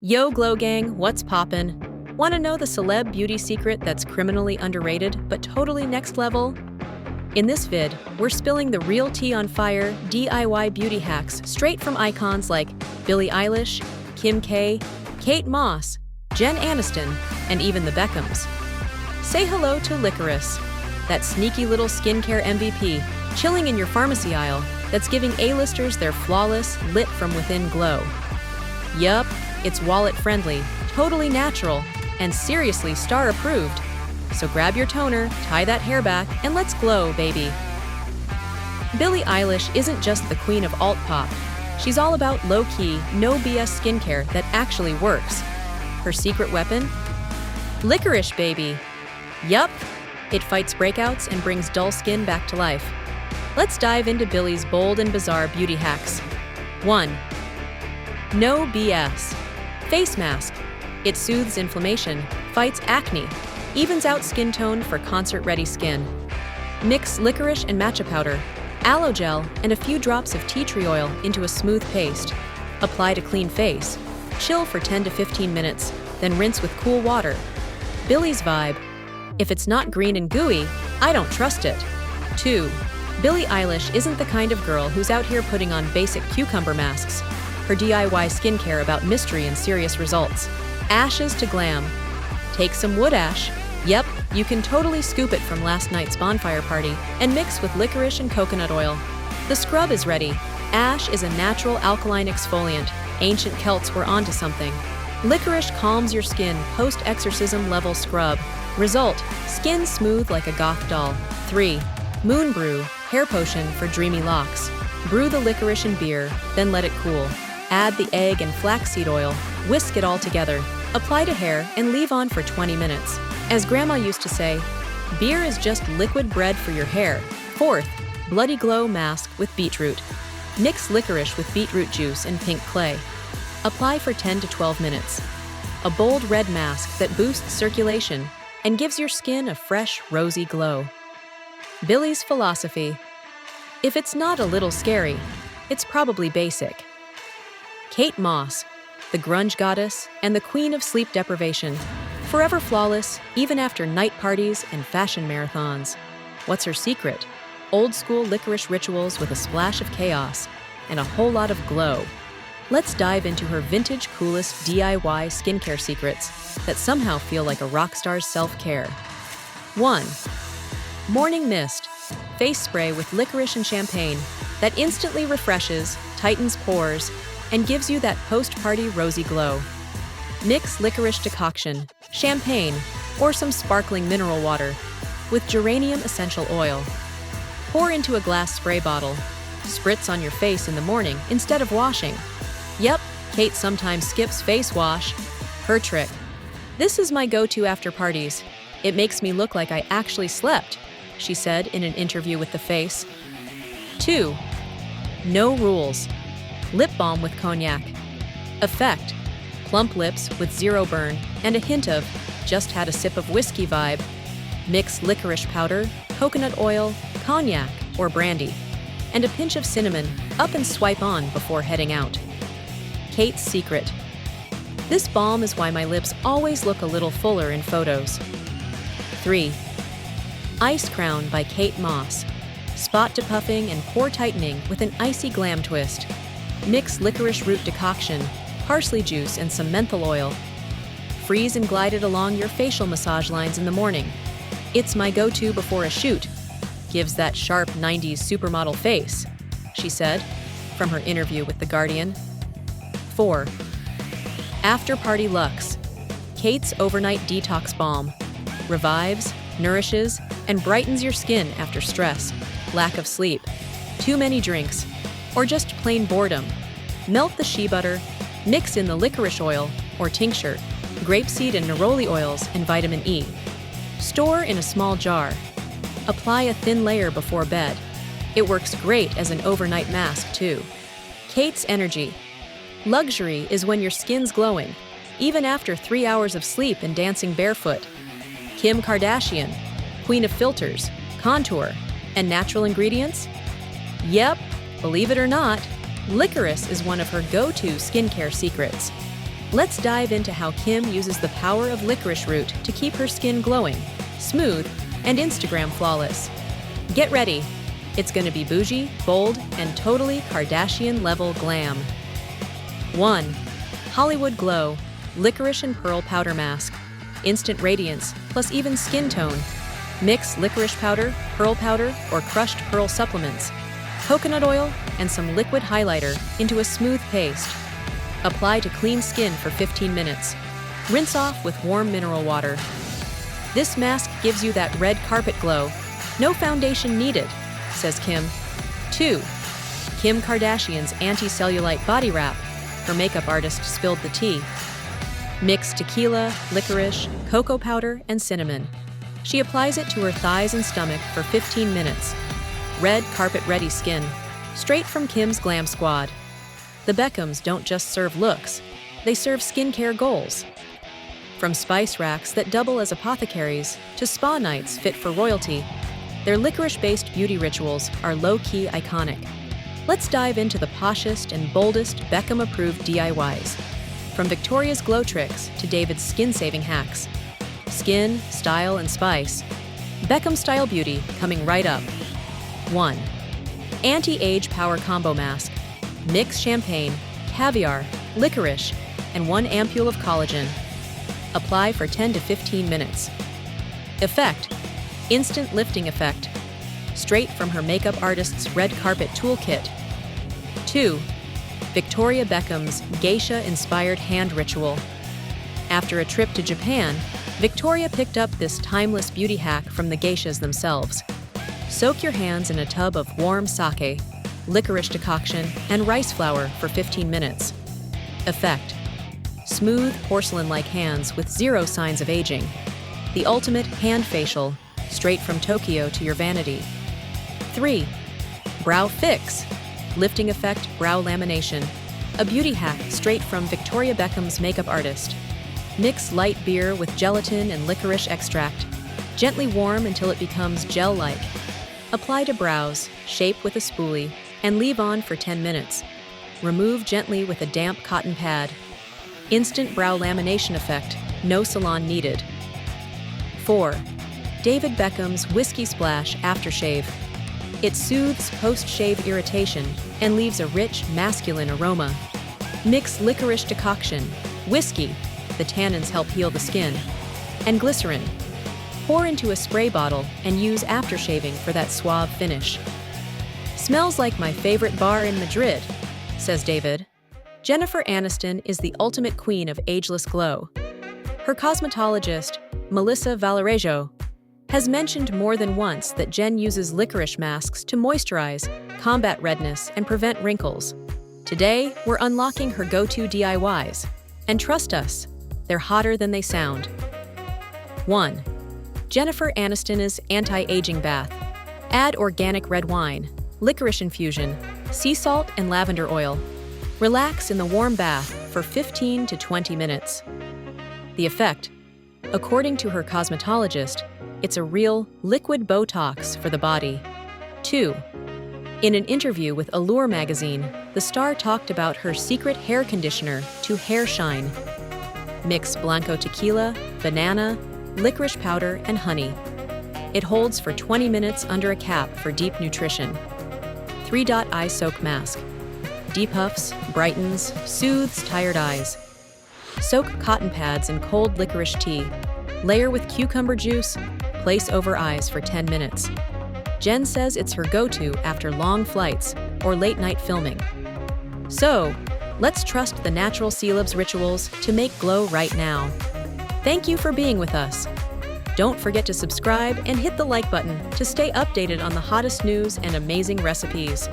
Yo, Glow Gang, what's poppin'? Want to know the celeb beauty secret that's criminally underrated but totally next level? In this vid, we're spilling the real tea on fire DIY beauty hacks straight from icons like Billie Eilish, Kim K, Kate Moss, Jen Aniston, and even the Beckhams. Say hello to Licorice, that sneaky little skincare MVP chilling in your pharmacy aisle that's giving A-listers their flawless, lit-from-within glow. Yup, it's wallet-friendly, totally natural, and seriously star-approved. So grab your toner, tie that hair back, and let's glow, baby. Billie Eilish isn't just the queen of alt-pop. She's all about low-key, no BS skincare that actually works. Her secret weapon? Licorice, baby. Yup, it fights breakouts and brings dull skin back to life. Let's dive into Billie's bold and bizarre beauty hacks. 1. No BS. Face mask. It soothes inflammation, fights acne, evens out skin tone for concert-ready skin. Mix licorice and matcha powder, aloe gel, and a few drops of tea tree oil into a smooth paste. Apply to clean face. Chill for 10 to 15 minutes, then rinse with cool water. Billie's vibe. If it's not green and gooey, I don't trust it. 2. Billie Eilish isn't the kind of girl who's out here putting on basic cucumber masks. Her DIY skincare about mystery and serious results. Ashes to glam. Take some wood ash. Yep, you can totally scoop it from last night's bonfire party and mix with licorice and coconut oil. The scrub is ready. Ash is a natural alkaline exfoliant. Ancient Celts were onto something. Licorice calms your skin post-exorcism level scrub. Result, skin smooth like a goth doll. 3. Moon Brew, hair potion for dreamy locks. Brew the licorice in beer, then let it cool. Add the egg and flaxseed oil, whisk it all together, apply to hair, and leave on for 20 minutes. As Grandma used to say, beer is just liquid bread for your hair. 4th, Bloody Glow Mask with beetroot. Mix licorice with beetroot juice and pink clay. Apply for 10 to 12 minutes. A bold red mask that boosts circulation and gives your skin a fresh, rosy glow. Billie's philosophy. If it's not a little scary, it's probably basic. Kate Moss, the grunge goddess and the queen of sleep deprivation, forever flawless even after night parties and fashion marathons. What's her secret? Old school licorice rituals with a splash of chaos and a whole lot of glow. Let's dive into her vintage coolest DIY skincare secrets that somehow feel like a rock star's self-care. 1. Morning Mist, face spray with licorice and champagne that instantly refreshes, tightens pores, and gives you that post-party rosy glow. Mix licorice decoction, champagne, or some sparkling mineral water with geranium essential oil. Pour into a glass spray bottle. Spritz on your face in the morning instead of washing. Yep, Kate sometimes skips face wash. Her trick. This is my go-to after parties. It makes me look like I actually slept, she said in an interview with The Face. 2. No rules. Lip balm with cognac. Effect: plump lips with zero burn and a hint of just had a sip of whiskey vibe. Mix licorice powder, coconut oil, cognac, or brandy, and a pinch of cinnamon up and swipe on before heading out. Kate's secret. This balm is why my lips always look a little fuller in photos. 3. Ice Crown by Kate Moss. Spot depuffing and pore tightening with an icy glam twist. Mix licorice root decoction, parsley juice, and some menthol oil. Freeze and glide it along your facial massage lines in the morning. It's my go-to before a shoot. Gives that sharp 90s supermodel face, she said, from her interview with The Guardian. 4. After Party Luxe. Kate's Overnight Detox Balm. Revives, nourishes, and brightens your skin after stress, lack of sleep, too many drinks, or just plain boredom. Melt the shea butter, mix in the licorice oil or tincture, grapeseed and neroli oils, and vitamin E. Store in a small jar. Apply a thin layer before bed. It works great as an overnight mask, too. Kate's energy. Luxury is when your skin's glowing, even after 3 hours of sleep and dancing barefoot. Kim Kardashian, queen of filters, contour, and natural ingredients? Yep, believe it or not, licorice is one of her go-to skincare secrets. Let's dive into how Kim uses the power of licorice root to keep her skin glowing, smooth, and Instagram flawless. Get ready. It's gonna be bougie, bold, and totally Kardashian-level glam. 1. Hollywood Glow Licorice and Pearl Powder Mask. Instant radiance, plus even skin tone. Mix licorice powder, pearl powder, or crushed pearl supplements, coconut oil, and some liquid highlighter into a smooth paste. Apply to clean skin for 15 minutes. Rinse off with warm mineral water. This mask gives you that red carpet glow. No foundation needed, says Kim. 2. Kim Kardashian's anti-cellulite body wrap. Her makeup artist spilled the tea. Mix tequila, licorice, cocoa powder, and cinnamon. She applies it to her thighs and stomach for 15 minutes. Red carpet-ready skin. Straight from Kim's Glam Squad. The Beckhams don't just serve looks, they serve skincare goals. From spice racks that double as apothecaries to spa nights fit for royalty, their licorice-based beauty rituals are low-key iconic. Let's dive into the poshest and boldest Beckham-approved DIYs. From Victoria's glow tricks to David's skin-saving hacks. Skin, style, and spice. Beckham-style beauty coming right up. 1. Anti-Age Power Combo Mask. Mix champagne, caviar, licorice, and 1 ampule of collagen. Apply for 10 to 15 minutes. Effect: instant lifting effect. Straight from her makeup artist's red carpet toolkit. 2. Victoria Beckham's geisha-inspired hand ritual. After a trip to Japan, Victoria picked up this timeless beauty hack from the geishas themselves. Soak your hands in a tub of warm sake, licorice decoction, and rice flour for 15 minutes. Effect: smooth, porcelain-like hands with 0 signs of aging. The ultimate hand facial, straight from Tokyo to your vanity. 3. Brow Fix. Lifting effect brow lamination. A beauty hack straight from Victoria Beckham's makeup artist. Mix light beer with gelatin and licorice extract. Gently warm until it becomes gel-like. Apply to brows, shape with a spoolie, and leave on for 10 minutes. Remove gently with a damp cotton pad. Instant brow lamination effect, no salon needed. 4. David Beckham's Whiskey Splash Aftershave. It soothes post-shave irritation and leaves a rich, masculine aroma. Mix licorice decoction, whiskey, the tannins help heal the skin, and glycerin. Pour into a spray bottle and use aftershaving for that suave finish. Smells like my favorite bar in Madrid, says David. Jennifer Aniston is the ultimate queen of ageless glow. Her cosmetologist, Melissa Valarejo, has mentioned more than once that Jen uses licorice masks to moisturize, combat redness, and prevent wrinkles. Today, we're unlocking her go-to DIYs. And trust us, they're hotter than they sound. 1. Jennifer Aniston's anti-aging bath. Add organic red wine, licorice infusion, sea salt, and lavender oil. Relax in the warm bath for 15 to 20 minutes. The effect: according to her cosmetologist, it's a real liquid Botox for the body. 2. In an interview with Allure magazine, the star talked about her secret hair conditioner to hair shine. Mix Blanco tequila, banana, licorice powder, and honey. It holds for 20 minutes under a cap for deep nutrition. 3-Dot Eye Soak Mask. Depuffs, brightens, soothes tired eyes. Soak cotton pads in cold licorice tea. Layer with cucumber juice. Place over eyes for 10 minutes. Jen says it's her go-to after long flights or late-night filming. So, let's trust the natural celebs rituals to make glow right now. Thank you for being with us. Don't forget to subscribe and hit the like button to stay updated on the hottest news and amazing recipes.